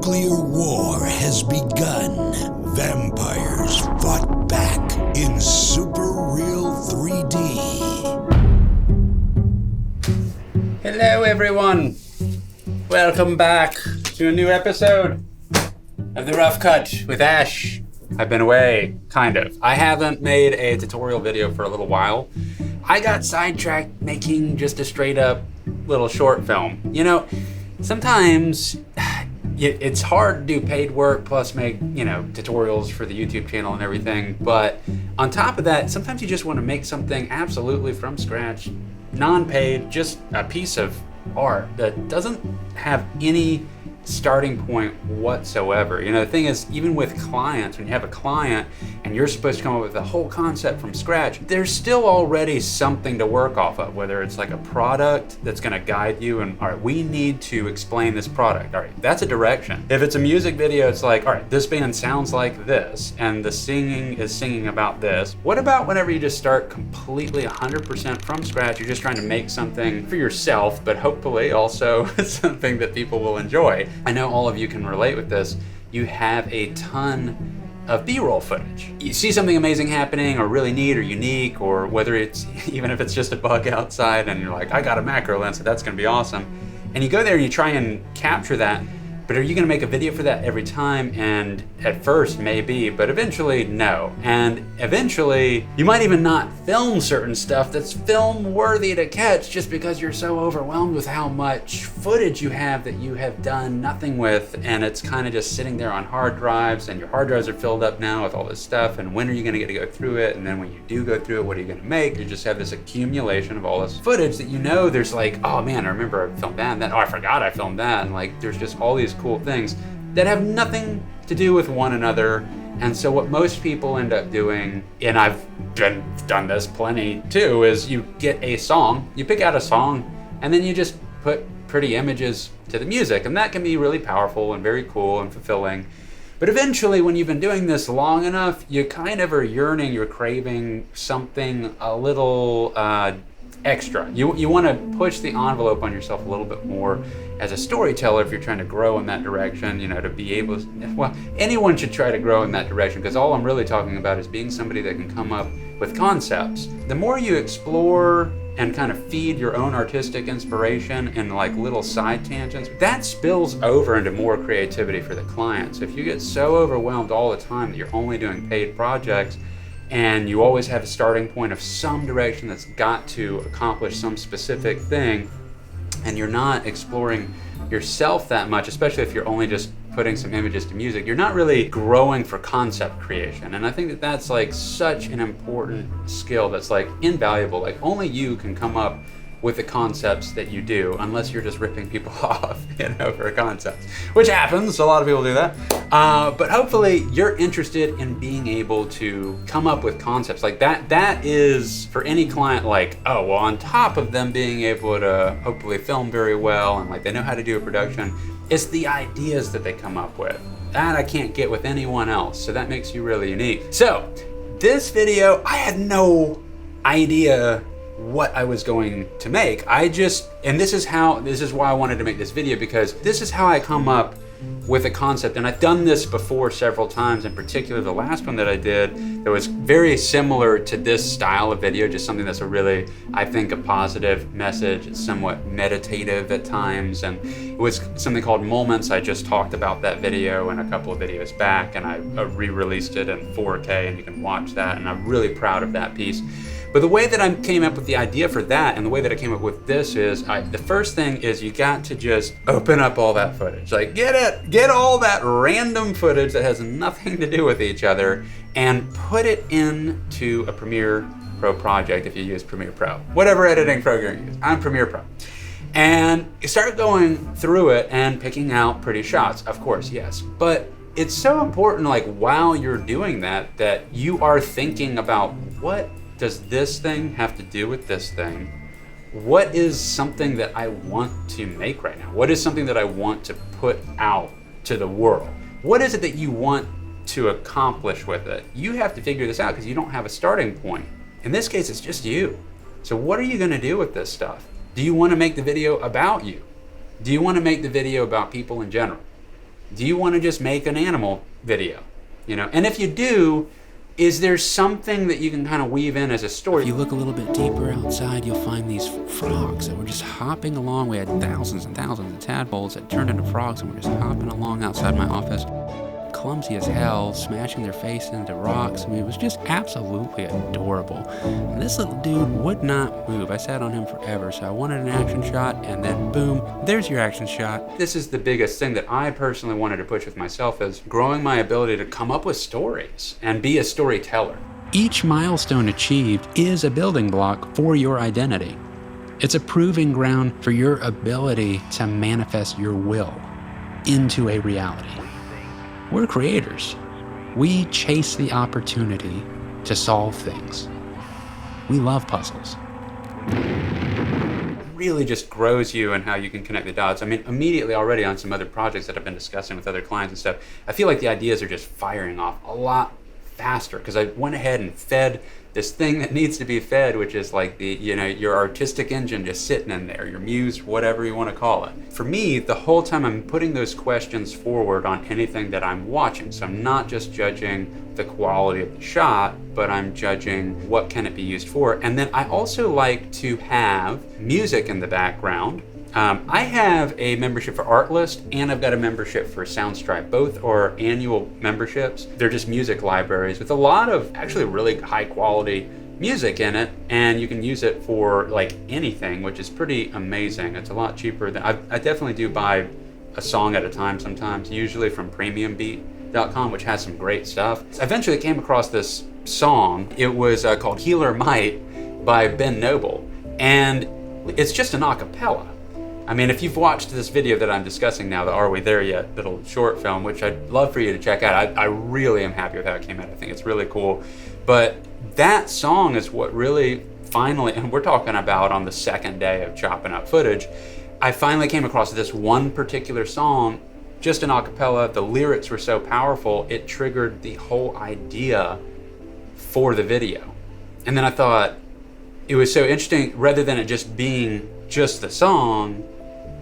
nuclear war has begun. Vampires fought back in super real 3D. Hello everyone! Welcome back to a new episode of The Rough Cut with Ash. I've been away, kind of. I haven't made a tutorial video for a little while. I got sidetracked making just a straight up little short film. You know, sometimes it's hard to do paid work plus make, tutorials for the YouTube channel and everything. But on top of that, sometimes you just want to make something absolutely from scratch, non-paid, just a piece of art that doesn't have any starting point whatsoever. The thing is, even with clients, when you have a client and you're supposed to come up with a whole concept from scratch, there's still already something to work off of, whether it's like a product that's going to guide you and, all right, we need to explain this product. All right, that's a direction. If it's a music video, it's like, all right, this band sounds like this and the singing is singing about this. What about whenever you just start completely 100% from scratch? You're just trying to make something for yourself, but hopefully also something that people will enjoy. I know all of you can relate with this. You have a ton of B-roll footage. You see something amazing happening or really neat or unique, or whether it's, even if it's just a bug outside and you're like, I got a macro lens, so that's gonna be awesome. And you go there and you try and capture that, but are you gonna make a video for that every time? And at first, maybe, but eventually, no. And eventually, you might even not film certain stuff that's film worthy to catch just because you're so overwhelmed with how much footage you have that you have done nothing with, and it's kind of just sitting there on hard drives, and your hard drives are filled up now with all this stuff, and when are you gonna get to go through it? And then when you do go through it, what are you gonna make? You just have this accumulation of all this footage that there's like, oh man, I remember I filmed that, and then, oh, I forgot I filmed that, and like, there's just all these cool things that have nothing to do with one another. And so what most people end up doing, and I've done this plenty too, is you get a song, you pick out a song, and then you just put pretty images to the music, and that can be really powerful and very cool and fulfilling. But eventually, when you've been doing this long enough, you kind of are yearning, you're craving something a little extra. You want to push the envelope on yourself a little bit more as a storyteller if you're trying to grow in that direction, to be able to, well, anyone should try to grow in that direction, because all I'm really talking about is being somebody that can come up with concepts. The more you explore and kind of feed your own artistic inspiration in like little side tangents, that spills over into more creativity for the client. So if you get so overwhelmed all the time that you're only doing paid projects, and you always have a starting point of some direction that's got to accomplish some specific thing, and you're not exploring yourself that much, especially if you're only just putting some images to music, you're not really growing for concept creation. And I think that that's like such an important skill that's like invaluable. Like only you can come up with the concepts that you do, unless you're just ripping people off, for a concept, which happens. A lot of people do that. But hopefully you're interested in being able to come up with concepts like that. That is for any client, like, oh, well, on top of them being able to hopefully film very well and like they know how to do a production, it's the ideas that they come up with. That I can't get with anyone else. So that makes you really unique. So this video, I had no idea what I was going to make. And this is why I wanted to make this video, because this is how I come up with a concept. And I've done this before several times, in particular the last one that I did that was very similar to this style of video, just something that's a really, I think, a positive message. It's somewhat meditative at times, and it was something called Moments. I just talked about that video in a couple of videos back, and I re-released it in 4K, and you can watch that, and I'm really proud of that piece. But the way that I came up with the idea for that, and the way that I came up with this is, the first thing is you got to just open up all that footage. Like, get all that random footage that has nothing to do with each other and put it into a Premiere Pro project if you use Premiere Pro. Whatever editing program you use, I'm Premiere Pro. And you start going through it and picking out pretty shots, of course, yes. But it's so important, like, while you're doing that, that you are thinking about, what does this thing have to do with this thing? What is something that I want to make right now? What is something that I want to put out to the world? What is it that you want to accomplish with it? You have to figure this out because you don't have a starting point. In this case, it's just you. So what are you gonna do with this stuff? Do you wanna make the video about you? Do you wanna make the video about people in general? Do you want to just make an animal video? And if you do, is there something that you can kind of weave in as a story? If you look a little bit deeper outside, you'll find these frogs that were just hopping along. We had thousands and thousands of tadpoles that turned into frogs and were just hopping along outside my office. Clumsy as hell, smashing their face into rocks. It was just absolutely adorable. And this little dude would not move. I sat on him forever, so I wanted an action shot, and then boom, there's your action shot. This is the biggest thing that I personally wanted to push with myself, is growing my ability to come up with stories and be a storyteller. Each milestone achieved is a building block for your identity. It's a proving ground for your ability to manifest your will into a reality. We're creators. We chase the opportunity to solve things. We love puzzles. It really just grows you and how you can connect the dots. I mean, immediately already on some other projects that I've been discussing with other clients and stuff, I feel like the ideas are just firing off a lot faster because I went ahead and fed this thing that needs to be fed, which is like your artistic engine just sitting in there, your muse, whatever you want to call it. For me, the whole time I'm putting those questions forward on anything that I'm watching. So I'm not just judging the quality of the shot, but I'm judging what can it be used for. And then I also like to have music in the background. I have a membership for Artlist, and I've got a membership for Soundstripe. Both are annual memberships. They're just music libraries with a lot of actually really high quality music in it, and you can use it for like anything, which is pretty amazing. It's a lot cheaper than I definitely do buy a song at a time sometimes, usually from premiumbeat.com, which has some great stuff. I eventually came across this song. It was called Healer Might by Ben Noble, and it's just an acapella. I mean, if you've watched this video that I'm discussing now, the Are We There Yet little short film, which I'd love for you to check out, I really am happy with how it came out. I think it's really cool. But that song is what really finally, and we're talking about on the second day of chopping up footage, I finally came across this one particular song, just an acapella. The lyrics were so powerful, it triggered the whole idea for the video. And then I thought, it was so interesting, rather than it just being just the song,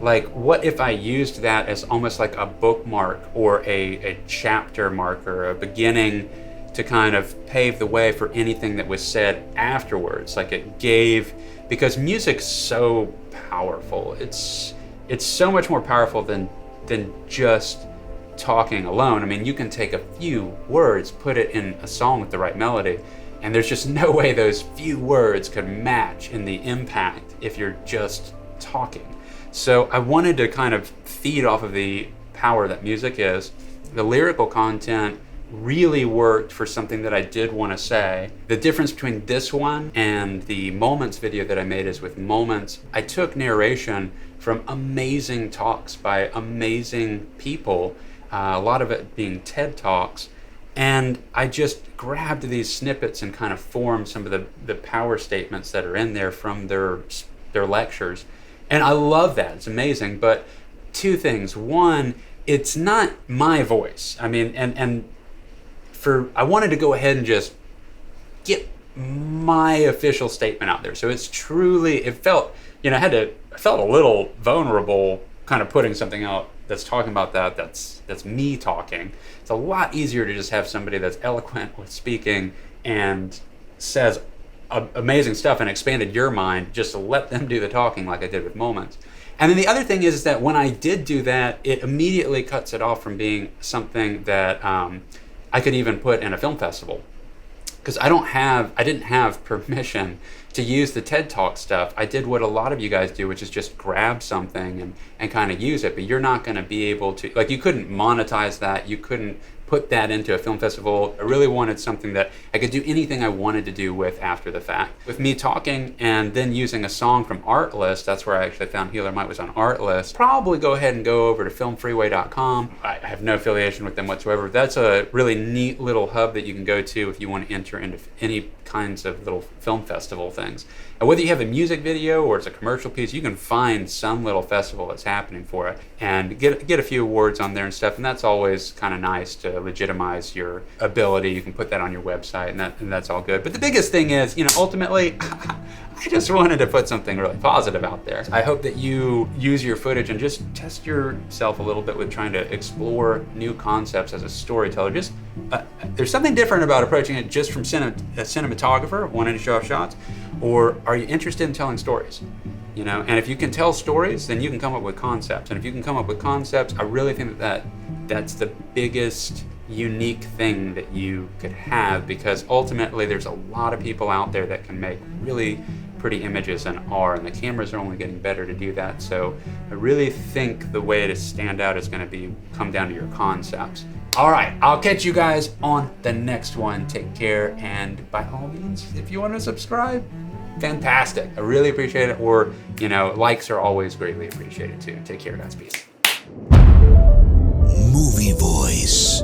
like what if I used that as almost like a bookmark or a chapter marker, a beginning to kind of pave the way for anything that was said afterwards. Like it gave, because music's so powerful. It's so much more powerful than just talking alone. I mean, you can take a few words, put it in a song with the right melody, and there's just no way those few words could match in the impact if you're just talking. So I wanted to kind of feed off of the power that music is. The lyrical content really worked for something that I did want to say. The difference between this one and the Moments video that I made is with Moments, I took narration from amazing talks by amazing people, a lot of it being TED Talks, and I just grabbed these snippets and kind of formed some of the power statements that are in there from their lectures. And I love that, it's amazing. But two things. One, it's not my voice. I mean, I wanted to go ahead and just get my official statement out there. So it's truly, it felt, I felt a little vulnerable kind of putting something out that's talking about that's me talking. It's a lot easier to just have somebody that's eloquent with speaking and says amazing stuff and expanded your mind, just to let them do the talking like I did with Moments. And then the other thing is that when I did do that, it immediately cuts it off from being something that I could even put in a film festival. Because I didn't have permission to use the TED Talk stuff. I did what a lot of you guys do, which is just grab something and kind of use it, but you're not gonna be able to, like you couldn't monetize that, you couldn't put that into a film festival. I really wanted something that I could do anything I wanted to do with after the fact. With me talking and then using a song from Artlist, that's where I actually found Healer Might was on Artlist. Probably go ahead and go over to filmfreeway.com. I have no affiliation with them whatsoever. That's a really neat little hub that you can go to if you want to enter into any kinds of little film festival things. And whether you have a music video or it's a commercial piece, you can find some little festival that's happening for it and get a few awards on there and stuff. And that's always kind of nice to legitimize your ability. You can put that on your website, and that's all good. But the biggest thing is, ultimately, I just wanted to put something really positive out there. I hope that you use your footage and just test yourself a little bit with trying to explore new concepts as a storyteller. Just there's something different about approaching it just from a cinematographer wanting to show off shots, or are you interested in telling stories? You know, and if you can tell stories, then you can come up with concepts. And if you can come up with concepts, I really think that's the biggest unique thing that you could have, because ultimately there's a lot of people out there that can make really pretty images and are, and the cameras are only getting better to do that. So I really think the way to stand out is going to come down to your concepts. All right, I'll catch you guys on the next one. Take care, and by all means, if you want to subscribe, fantastic. I really appreciate it. Or, you know, likes are always greatly appreciated too. Take care, guys. Peace. Movie voice.